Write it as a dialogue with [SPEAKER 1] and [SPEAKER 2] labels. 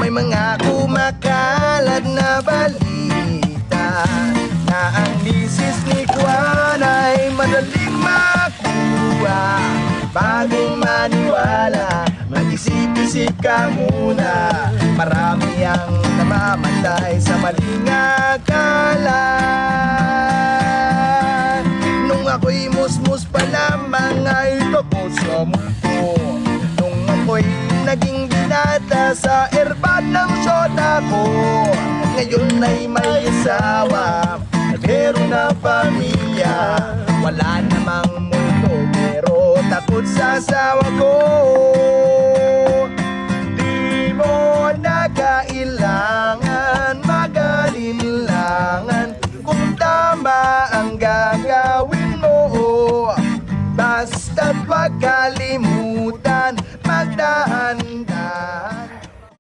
[SPEAKER 1] May mga kumakalat na balita na ang misis ni Juan ay madaling makuha. Bago maniwala, mag-isip-isip ka muna. Marami ang namamatay sa maling akala. Nung ako'y musmus pa lamang ay tapos sa multo. Nung ako'y naging binata sa erbat ng syota ko, ngayon ay may asawa, meron na pamilya. Wala namang multo pero takot sa asawa ko.